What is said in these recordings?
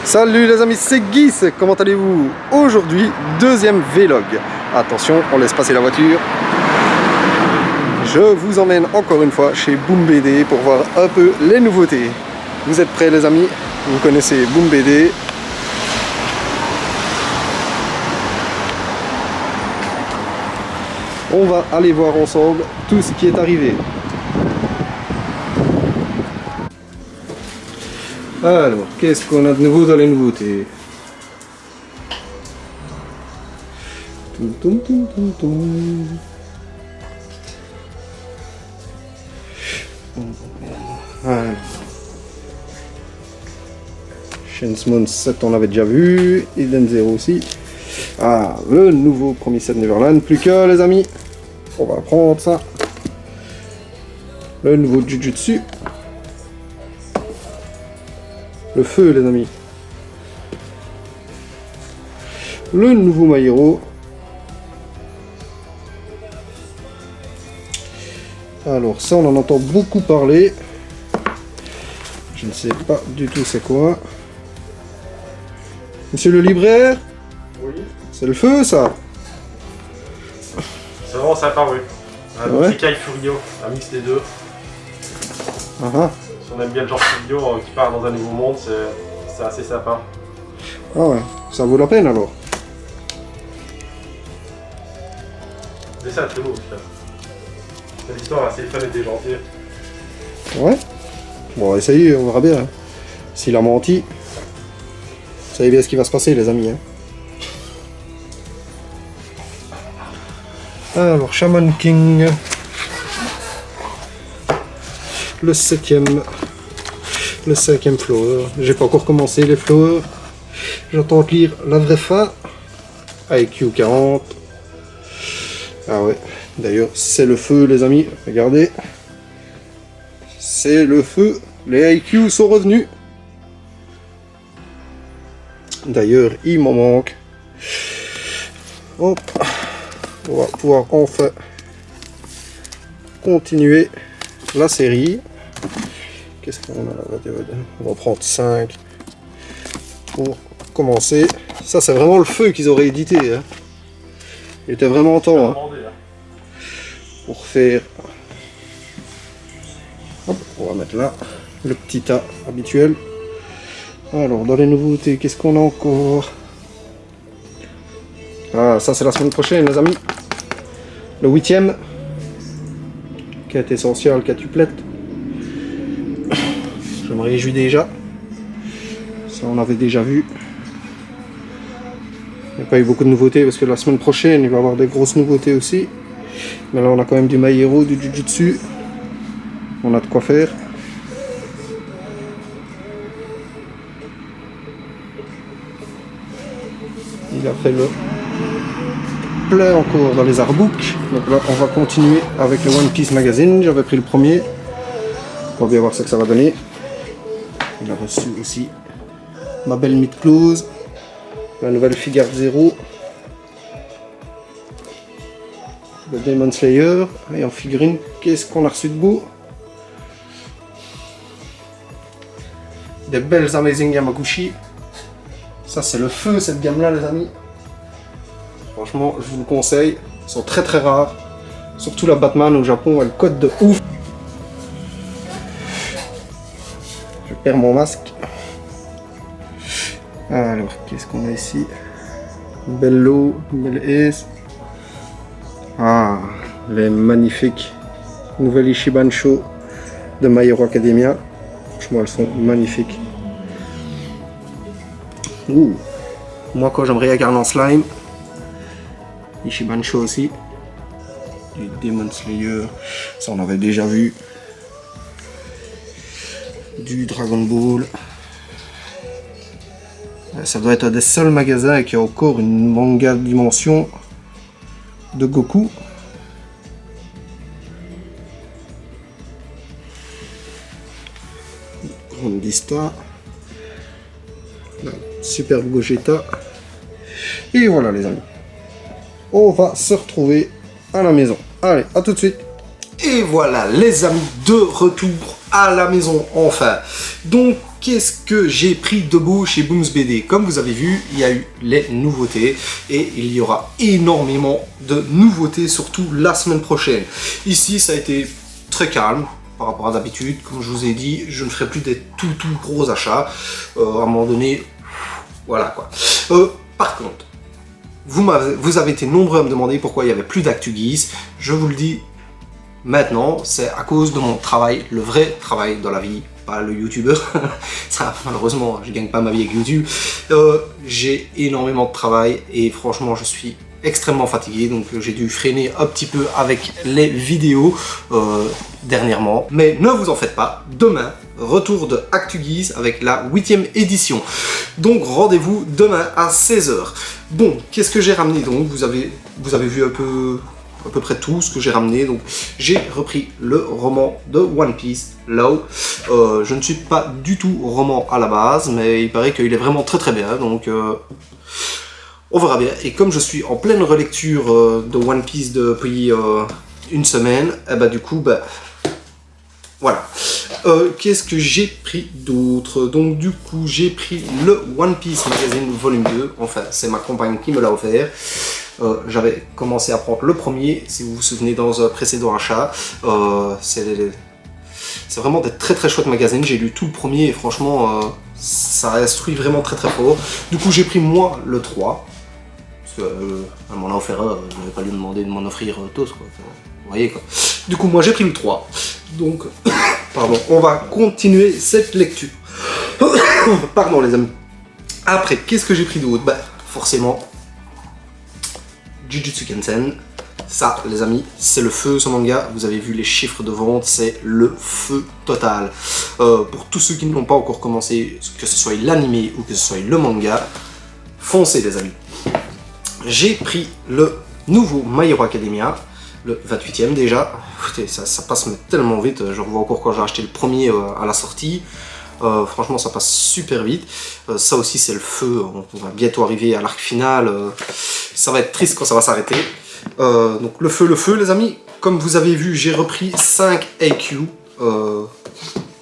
Salut les amis, c'est Guy, comment allez-vous? Aujourd'hui, deuxième vlog. Attention, on laisse passer la voiture. Je vous emmène encore une fois chez Boom BD pour voir un peu les nouveautés. Vous êtes prêts les amis? Vous connaissez Boom BD. On va aller voir ensemble tout ce qui est arrivé. Alors, qu'est-ce qu'on a de nouveau dans les nouveautés? Alors. Shenmue 7 on l'avait déjà vu, Eden Zero aussi. Ah, le nouveau premier set Neverland, plus que les amis. On va prendre ça. Le nouveau Jujutsu. Le feu les amis. Le nouveau My Hero. Alors ça on en entend beaucoup parler. Je ne sais pas du tout c'est quoi. Monsieur le libraire? Oui. C'est le feu ça? C'est vraiment sympa oui. Ouais. C'est Kai Furio, un mix des deux. Si on aime bien le genre Furio qui part dans un nouveau monde, c'est assez sympa. Ah ouais, ça vaut la peine alors. Le dessin est très beau en tout cas. C'est une histoire assez fun et déjantée. Ouais. Bon, on va essayer, on verra bien. Hein. S'il a menti, vous savez bien ce qui va se passer, les amis. Hein. Alors, Shaman King. Le cinquième flower. J'ai pas encore commencé les flowers. J'attends de lire la vraie fin. IQ 40. Ah ouais. D'ailleurs, c'est le feu, les amis. Regardez. C'est le feu. Les IQ sont revenus. D'ailleurs, il m'en manque. Hop. On va pouvoir enfin continuer la série. Qu'est-ce qu'on a là? On va prendre 5 pour commencer. Ça, c'est vraiment le feu qu'ils auraient édité. Hein. Il était vraiment temps. Hein. Pour faire. Hop, on va mettre là le petit tas habituel. Alors, dans les nouveautés, qu'est-ce qu'on a encore? Ah, ça c'est la semaine prochaine, les amis. Le 8e. Quête essentielle, quatuplette. Je me réjouis déjà. Ça, on avait déjà vu. Il n'y a pas eu beaucoup de nouveautés parce que la semaine prochaine, il va y avoir des grosses nouveautés aussi. Mais là, on a quand même du My Hero, du Jujutsu. On a de quoi faire. Il a fait le plein encore dans les artbooks. Donc là, on va continuer avec le One Piece Magazine. J'avais pris le premier. On va bien voir ce que ça va donner. Il a reçu aussi ma belle Myth Close. La nouvelle Figure Zero. Le Demon Slayer. Et en figurine, qu'est-ce qu'on a reçu de beau? Des belles Amazing Yamaguchi. Ça c'est le feu cette gamme là les amis. Franchement je vous le conseille. Ils sont très très rares. Surtout la Batman au Japon, elle cote de ouf. Je perds mon masque. Alors qu'est-ce qu'on a ici? Une belle lot, une belle S. Ah, les magnifiques nouvelles Ichiban Show de My Hero Academia. Franchement elles sont magnifiques. Ouh. Moi quand j'aimerais regarder en slime. Ichiban Show aussi. Du Demon Slayer. Ça on avait déjà vu. Du Dragon Ball. Ça doit être un des seuls magasins qui a encore une manga dimension de Goku. Grandista. Superbe Gogeta. Et voilà les amis. On va se retrouver à la maison. Allez, à tout de suite. Et voilà les amis, de retour à la maison enfin. Donc qu'est-ce que j'ai pris de beau chez Booms BD? Comme vous avez vu, il y a eu les nouveautés et il y aura énormément de nouveautés, surtout la semaine prochaine. Ici, ça a été très calme par rapport à d'habitude. Comme je vous ai dit, je ne ferai plus des tout gros achats. À un moment donné, voilà quoi. Par contre, vous avez été nombreux à me demander pourquoi il n'y avait plus d'ActuGeeks. Je vous le dis maintenant, c'est à cause de mon travail, le vrai travail dans la vie, pas le youtubeur. Ça, malheureusement, je gagne pas ma vie avec YouTube. J'ai énormément de travail et franchement, je suis extrêmement fatigué, donc j'ai dû freiner un petit peu avec les vidéos dernièrement. Mais ne vous en faites pas, demain, retour de ActuGeeks avec la 8e édition. Donc rendez-vous demain à 16 h. Bon, qu'est-ce que j'ai ramené donc? Vous avez vu à peu près tout ce que j'ai ramené. Donc j'ai repris le roman de One Piece, Law. Je ne suis pas du tout roman à la base, mais il paraît qu'il est vraiment très bien, donc on verra bien. Et comme je suis en pleine relecture de One Piece depuis une semaine, et bah du coup, voilà. Qu'est-ce que j'ai pris d'autre? Donc du coup, j'ai pris le One Piece Magazine volume 2. Enfin, c'est ma compagne qui me l'a offert. J'avais commencé à prendre le premier, si vous vous souvenez, dans un précédent achat. C'est vraiment des très chouettes magazines. J'ai lu tout le premier et franchement, ça instruit vraiment très fort. Du coup, j'ai pris moi le 3. Parce qu'elle m'en a offert un, je n'avais pas lui demander de m'en offrir tous, quoi. Vous voyez quoi. Du coup, moi j'ai pris le 3. Donc, pardon, on va continuer cette lecture. Pardon les amis. Après, qu'est-ce que j'ai pris d'autre? Forcément, Jujutsu Kaisen. Ça, les amis, c'est le feu ce manga. Vous avez vu les chiffres de vente, c'est le feu total. Pour tous ceux qui n'ont pas encore commencé, que ce soit l'anime ou que ce soit le manga, foncez les amis. J'ai pris le nouveau My Hero Academia, le 28e déjà. Écoutez, ça passe mais tellement vite. Je revois encore quand j'ai acheté le premier à la sortie. Franchement, ça passe super vite. Ça aussi, c'est le feu. On va bientôt arriver à l'arc final. Ça va être triste quand ça va s'arrêter. Donc le feu, les amis. Comme vous avez vu, j'ai repris 5 AQ.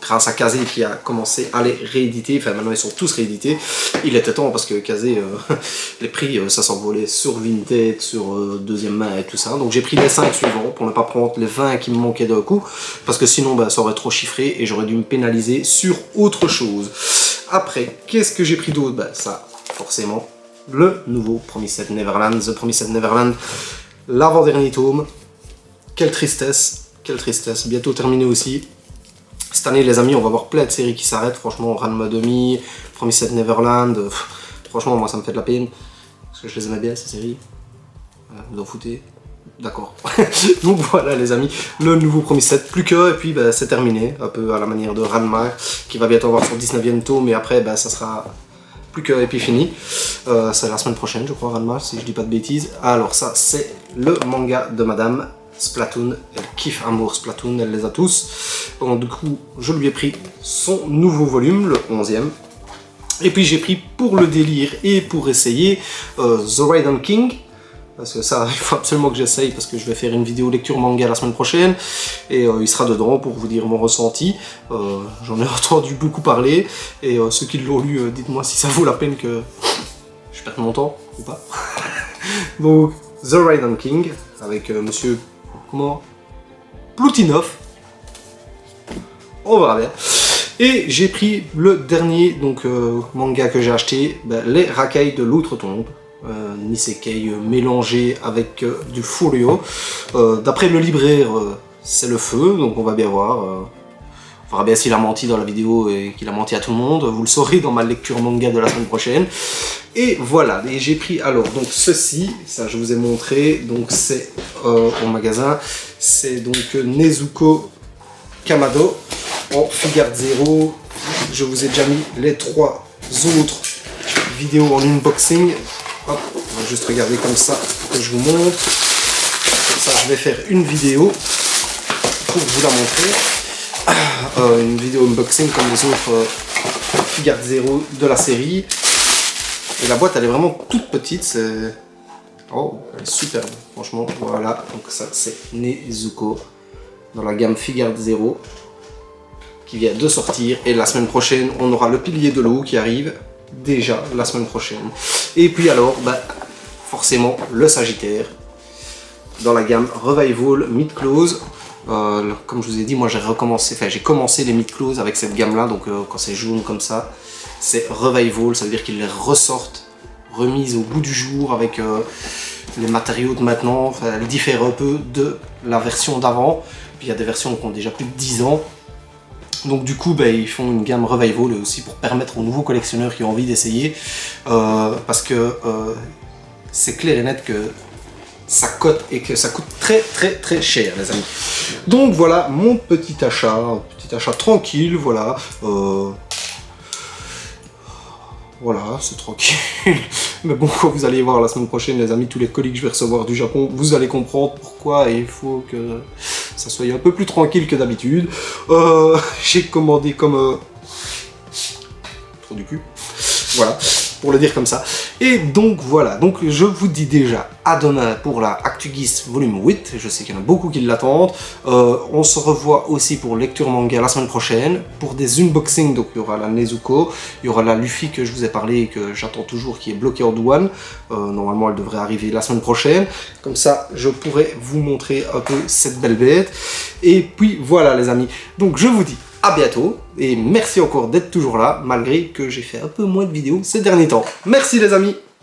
Grâce à Kazé qui a commencé à les rééditer, enfin maintenant ils sont tous réédités. Il était temps parce que Kazé, les prix ça s'envolait sur Vinted, sur deuxième main et tout ça. Donc j'ai pris les 5 suivants pour ne pas prendre les 20 qui me manquaient d'un coup, parce que sinon ça aurait trop chiffré et j'aurais dû me pénaliser sur autre chose. Après, qu'est-ce que j'ai pris d'autre? Ça, forcément, le nouveau Promised Neverland, The Promised Neverland, l'avant-dernier tome. Quelle tristesse, bientôt terminé aussi. Cette année, les amis, on va voir plein de séries qui s'arrêtent. Franchement, Ranma Demi, Promised Neverland. Franchement, moi, ça me fait de la peine. Parce que je les aimais bien, ces séries. Vous en foutez? D'accord. Donc voilà, les amis, le nouveau Promised. Plus que, et puis c'est terminé. Un peu à la manière de Ranma, qui va bientôt avoir son 19e tome. Mais après, ça sera plus que, et puis fini. C'est la semaine prochaine, je crois, Ranma, si je dis pas de bêtises. Alors, ça, c'est le manga de Madame Splatoon, elle kiffe amour Splatoon, elle les a tous. Donc du coup, je lui ai pris son nouveau volume, le 11e. Et puis j'ai pris pour le délire et pour essayer The Raiden King. Parce que ça, il faut absolument que j'essaye parce que je vais faire une vidéo lecture manga la semaine prochaine. Et il sera dedans pour vous dire mon ressenti. J'en ai entendu beaucoup parler. Et ceux qui l'ont lu, dites-moi si ça vaut la peine que je perde mon temps ou pas. Donc, The Raiden King avec monsieur... Comment? Plutinov. On verra bien. Et j'ai pris le dernier manga que j'ai acheté, les racailles de l'outre-tombe. Nisekei mélangé avec du Furio. D'après le libraire, c'est le feu, donc on va bien voir. On verra bien s'il a menti dans la vidéo et qu'il a menti à tout le monde. Vous le saurez dans ma lecture manga de la semaine prochaine. Et voilà, et j'ai pris alors donc ceci, ça je vous ai montré, donc c'est au magasin, c'est donc Nezuko Kamado en Figure 0. Je vous ai déjà mis les 3 autres vidéos en unboxing. Hop, on va juste regarder comme ça pour que je vous montre. Comme ça je vais faire une vidéo pour vous la montrer. Une vidéo unboxing comme les autres Figure 0 de la série. Et la boîte elle est vraiment toute petite, c'est... Oh, elle est superbe, franchement, voilà. Donc ça c'est Nezuko, dans la gamme Figure 0. qui vient de sortir. Et la semaine prochaine, on aura le pilier de l'eau qui arrive déjà la semaine prochaine. Et puis alors, forcément, le Sagittaire dans la gamme Revival Mid Close. Comme je vous ai dit, moi j'ai commencé les Mid Close avec cette gamme là, donc quand c'est jaune comme ça, c'est Revival, ça veut dire qu'ils les ressortent, remises au goût du jour avec les matériaux de maintenant. Enfin, elles diffèrent un peu de la version d'avant, puis il y a des versions qui ont déjà plus de 10 ans. Donc du coup, ils font une gamme Revival aussi pour permettre aux nouveaux collectionneurs qui ont envie d'essayer, parce que c'est clair et net que ça cote et que ça coûte très cher, les amis. Donc voilà mon petit achat tranquille, voilà. Voilà, c'est tranquille. Mais bon, quand vous allez voir la semaine prochaine, les amis, tous les colis que je vais recevoir du Japon, vous allez comprendre pourquoi il faut que ça soit un peu plus tranquille que d'habitude. J'ai commandé comme... Trop du cul. Voilà, pour le dire comme ça. Et donc voilà, donc je vous dis déjà à demain pour la ActuGeeks volume 8. Je sais qu'il y en a beaucoup qui l'attendent. On se revoit aussi pour lecture manga la semaine prochaine. Pour des unboxings, donc il y aura la Nezuko, il y aura la Luffy que je vous ai parlé et que j'attends toujours, qui est bloquée en douane. Normalement elle devrait arriver la semaine prochaine. Comme ça je pourrai vous montrer un peu cette belle bête. Et puis voilà les amis, donc je vous dis à bientôt et merci encore d'être toujours là malgré que j'ai fait un peu moins de vidéos ces derniers temps. Merci les amis.